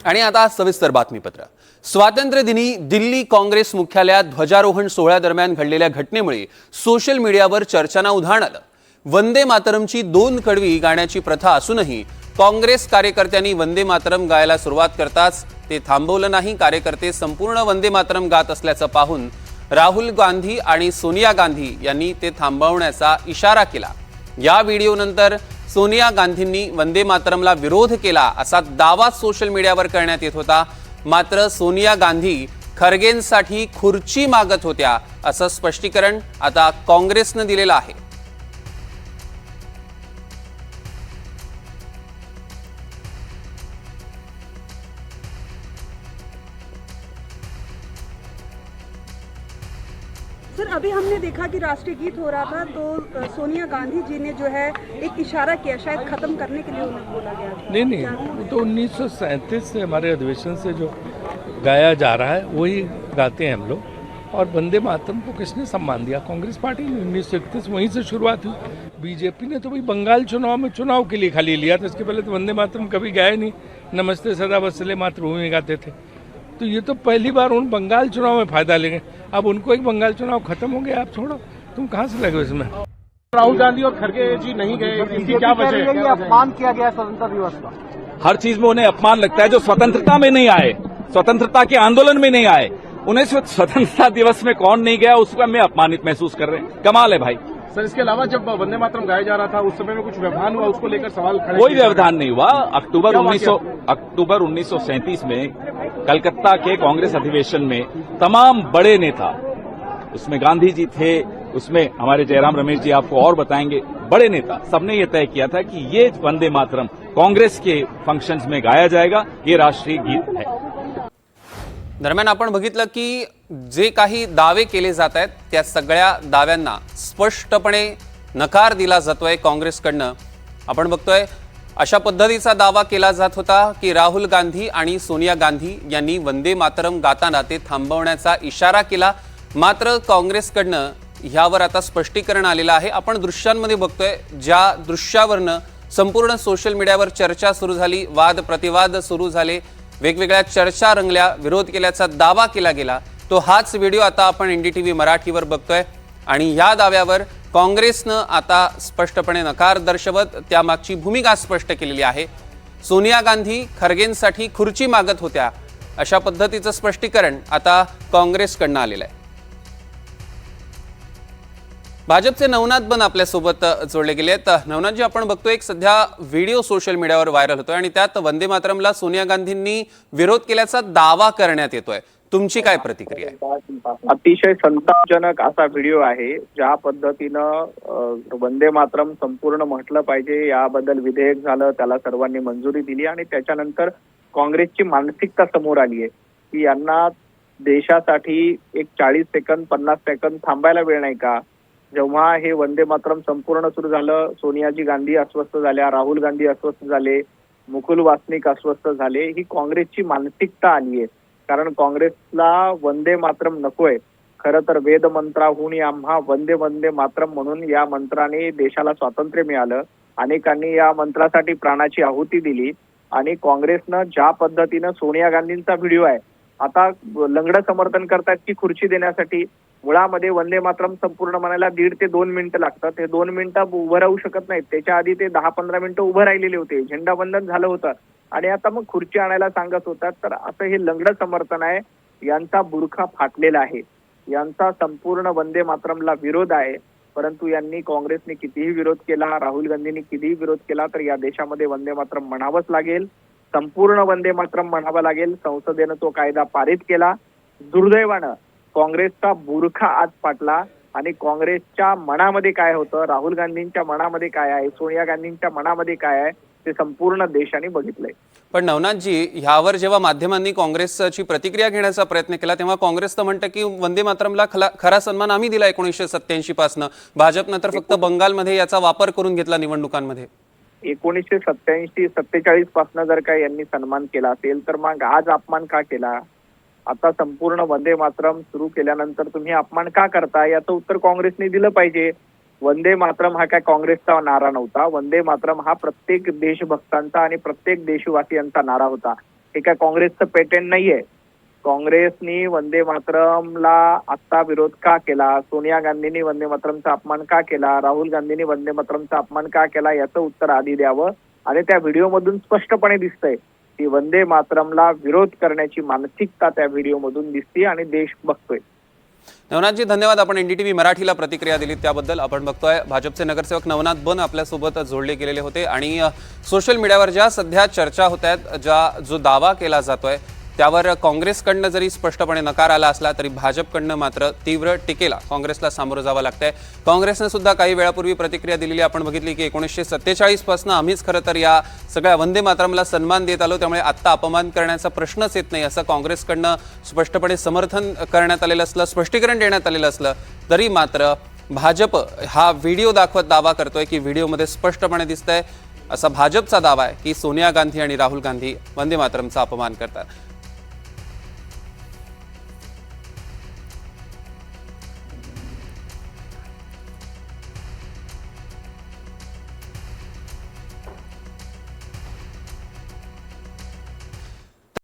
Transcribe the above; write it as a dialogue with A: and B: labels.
A: आणि आता सविस्तर बातमीपत्र। स्वातंत्र्य दिनी दिल्ली काँग्रेस मुख्यालयात ध्वजारोहण सोहळ्यादरम्यान घडलेल्या घटनेमुळे सोशल मीडियावर चर्चांना उधाण आलं। वंदे मातरमची 2 कडवी गाण्याची प्रथा असूनही काँग्रेस कार्यकर्त्यांनी वंदे मातरम गायला सुरुवात करताच ते थांबवलं नाही। कार्यकर्ते संपूर्ण वंदे मातरम गात असल्याचं पाहून राहुल गांधी आणि सोनिया गांधी यांनी ते थांबवण्याचा इशारा केला। या व्हिडिओनंतर सोनिया गांधींनी वंदे मातरमला विरोध केला असा दावा सोशल मीडियावर करण्यात येत होता। मात्र सोनिया गांधी खरगेंसाठी खुर्ची मागत होत्या असं स्पष्टीकरण आता काँग्रेसने दिलेलं आहे।
B: सर, अभी हमने देखा कि राष्ट्रीय गीत हो रहा था तो सोनिया गांधी जी ने जो है एक इशारा किया, शायद खत्म करने के लिए उन्हें बोला गया।
C: नहीं, वो तो 1937 से हमारे अधिवेशन से जो गाया जा रहा है वही गाते हैं हम लोग। और वंदे मातरम को किसने सम्मान दिया? कांग्रेस पार्टी ने। 1931 वहीं से शुरुआत हुई। बीजेपी ने तो भाई बंगाल चुनाव में चुनाव के लिए खाली लिया था, इसके पहले तो वंदे मातरम कभी गाए नहीं। नमस्ते सदा वत्सले मातृभूमि में गाते थे। तो ये तो पहली बार उन बंगाल चुनाव में फायदा लेंगे। अब उनको एक बंगाल चुनाव खत्म हो गया, आप छोड़ो, तुम कहाँ से लगे इसमें?
D: राहुल गांधी और खड़गे जी नहीं गए, इसकी क्या वजह है?
E: ये अपमान किया गया स्वतंत्रता दिवस का।
F: हर चीज में उन्हें अपमान लगता है। जो स्वतंत्रता में नहीं आए, स्वतंत्रता के आंदोलन में नहीं आए, उन्हें स्वतंत्रता दिवस में कौन नहीं गया उसका में अपमानित महसूस कर रहे हैं। कमाल है भाई।
D: सर, इसके अलावा जब वंदे मातरम गाया जा रहा था उस समय में कुछ व्यवधान हुआ, उसको लेकर सवाल खड़े।
F: कोई व्यवधान नहीं हुआ। अक्टूबर 1937 में कलकत्ता के कांग्रेस अधिवेशन में तमाम बड़े नेता, उसमें गांधी जी थे, उसमें हमारे जयराम रमेश जी आपको और बताएंगे, बड़े नेता, सबने ये तय किया था कि ये वंदे मातरम कांग्रेस के फंक्शंस में गाया जाएगा, ये राष्ट्रीय गीत है।
A: दरम्यान आपण बघितलं की जे काही दावे केले जात आहेत त्या सगळ्या दाव्यांना स्पष्टपणे नकार दिला जातोय काँग्रेसकडनं। आपण बघतोय अशा पद्धतीचा दावा केला जात होता की राहुल गांधी आणि सोनिया गांधी यांनी वंदे मातरम गाताना ते थांबवण्याचा इशारा केला। मात्र काँग्रेसकडनं ह्यावर आता स्पष्टीकरण आलेलं आहे। आपण दृश्यांमध्ये बघतोय, ज्या दृश्यावरनं संपूर्ण सोशल मीडियावर चर्चा सुरू झाली, वाद प्रतिवाद सुरू झाले, वेगवेगळ्या चर्चा रंगल्या, विरोध केल्याचा दावा केला गेला, तो हाच व्हिडिओ आता आपण एनडीटीव्ही मराठीवर बघतोय। आणि या दाव्यावर काँग्रेसनं आता स्पष्टपणे नकार दर्शवत त्यामागची भूमिका स्पष्ट केलेली आहे। सोनिया गांधी खरगेंसाठी खुर्ची मागत होत्या अशा पद्धतीचं स्पष्टीकरण आता काँग्रेसकडनं आलेलं आहे। भाजपचे नवनाथ बन आपल्यासोबत जोडले गेलेत। नवनाथजी, आपण बघतोय एक सध्या व्हिडिओ सोशल मीडियावर व्हायरल होतोय आणि त्यात वंदे मातरमला सोनिया गांधींनी विरोध केल्याचा दावा करण्यात येतोय, तुमची काय प्रतिक्रिया आहे?
E: अतिशय संतापजनक असा व्हिडिओ आहे। ज्या पद्धतीनं वंदे मातरम संपूर्ण म्हटलं पाहिजे याबद्दल विधेयक झालं, त्याला सर्वांनी मंजुरी दिली आणि त्याच्यानंतर काँग्रेसची मानसिकता समोर आली आहे की यांना देशासाठी एक 40 सेकंद 50 सेकंद थांबायला वेळ नाही का? जेव्हा हे वंदे मातरम संपूर्ण सुरू झालं, सोनियाजी गांधी अस्वस्थ झाल्या, राहुल गांधी अस्वस्थ झाले, मुकुल वासनिक अस्वस्थ झाले, ही काँग्रेसची मानसिकता आली आहे। कारण काँग्रेसला वंदे मातरम नकोय। खरं तर वेद मंत्राहून आम्हा वंदे वंदे मातरम म्हणून या मंत्राने देशाला स्वातंत्र्य मिळालं। अनेकांनी या मंत्रासाठी प्राणाची आहुती दिली आणि काँग्रेसनं ज्या पद्धतीनं सोनिया गांधींचा व्हिडिओ आहे आता लंगडं समर्थन करतात की खुर्ची देण्यासाठी। मुळामध्ये वंदे मातरम संपूर्ण म्हणायला 1.5 ते 2 मिनिटं लागतात। हे 2 मिनिटं उभं राहू शकत नाहीत, त्याच्या आधी ते 10-15 मिनिटं उभं राहिलेले होते, झेंडावंदन झालं होतं आणि आता मग खुर्ची आणायला सांगत होतात। तर असं हे लंगडं समर्थन आहे। यांचा बुरखा फाटलेला आहे, यांचा संपूर्ण वंदे मातरमला विरोध आहे। परंतु यांनी काँग्रेसने कितीही विरोध केला, राहुल गांधींनी कितीही विरोध केला तर या देशामध्ये वंदे मातरम म्हणावंच लागेल, संपूर्ण वंदे मातरम म्हणावं लागेल। संसदेनं तो कायदा पारित केला। दुर्दैवानं काँग्रेसचा बुरखा आज फाटला आणि काँग्रेसच्या मनामध्ये काय होतं, राहुल गांधींच्या मनामध्ये काय आहे, सोनिया गांधींच्या मनामध्ये काय आहे ते संपूर्ण देशाने बघितलंय।
A: पण नवनाथजी, ह्यावर जेव्हा माध्यमांनी काँग्रेसची प्रतिक्रिया घेण्याचा प्रयत्न केला तेव्हा काँग्रेस तर म्हणतं की वंदे मातरमला खरा सन्मान आम्ही दिला 1987 पासनं, भाजपनं तर फक्त बंगालमध्ये याचा वापर करून घेतला निवडणुकांमध्ये।
E: 1987-47 पासून जर काही यांनी सन्मान केला असेल तर मग आज अपमान का केला? आता संपूर्ण वंदे मातरम सुरू केल्यानंतर तुम्ही अपमान का करता याचं उत्तर काँग्रेसने दिलं पाहिजे। वंदे मातरम हा काय काँग्रेसचा नारा नव्हता। वंदे मातरम हा प्रत्येक देशभक्तांचा आणि प्रत्येक देशवासियांचा नारा होता। हे काय काँग्रेसचं पेटेंट नाहीये. काँग्रेसनी वंदे मातरमला आत्ता विरोध का केला, सोनिया गांधींनी वंदे मातरमचा अपमान का केला, राहुल गांधींनी वंदे मातरमचा अपमान का केला, याचं उत्तर आधी द्यावं. आणि त्या व्हिडिओमधून स्पष्टपणे दिसतंय की वंदे मातरमला विरोध करण्याची मानसिकता त्या व्हिडिओमधून दिसते आणि देश बघतोय.
A: नवनाथजी धन्यवाद. आपण NDTV मराठीला प्रतिक्रिया दिली त्याबद्दल. आपण बघतोय भाजपचे नगरसेवक नवनाथ बन आपल्यासोबत जोडले गेलेले होते आणि सोशल मीडियावर ज्या सध्या चर्चा होत आहेत, जो दावा केला जातोय त्यावर काँग्रेसकडनं जरी स्पष्टपणे नकार आला असला तरी भाजपकडनं मात्र तीव्र टीकेला काँग्रेसला सामोरं जावं लागतंय. काँग्रेसने सुद्धा काही वेळापूर्वी प्रतिक्रिया दिलेली आपण बघितली की 1947 पासून आम्हीच खरं तर या सगळ्या वंदे मातरमला सन्मान देत आलो, त्यामुळे आत्ता अपमान करण्याचा प्रश्नच येत नाही असं काँग्रेसकडनं स्पष्टपणे समर्थन करण्यात आलेलं असलं, स्पष्टीकरण देण्यात आलेलं असलं तरी मात्र भाजप हा व्हिडिओ दाखवत दावा करतोय की व्हिडिओमध्ये स्पष्टपणे दिसतंय असा भाजपचा दावा आहे की सोनिया गांधी आणि राहुल गांधी वंदे मातरमचा अपमान करतात.